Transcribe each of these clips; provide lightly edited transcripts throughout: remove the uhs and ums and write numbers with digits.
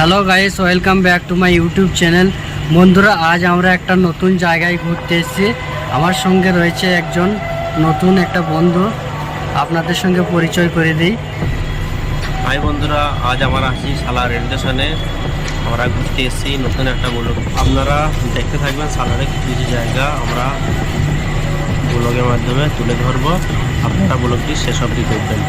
Hello guys, welcome back to my YouTube channel. বন্ধুরা, আজ আমরা একটা নতুন জায়গায় ঘুরতে এসেছি। আমার সঙ্গে রয়েছে একজন নতুন একটা বন্ধু, আপনাদের সঙ্গে পরিচয় করে দিই। হাই বন্ধুরা, আজ আমরা আছি সালার রেল স্টেশনে। আমরা ঘুরতে এসেছি নতুন একটা ব্লগ। আপনারা দেখতে থাকবেন সালারে কিছু কিছু জায়গা আমরা ব্লগের মাধ্যমে তুলে ধরবো। আপনারা ব্লগটি শেষ অবধি দেখবেন।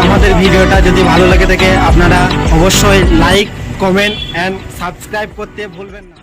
আমাদের ভিডিওটা যদি ভালো লাগে থাকে আপনারা অবশ্যই লাইক, কমেন্ট এন্ড সাবস্ক্রাইব করতে ভুলবেন না।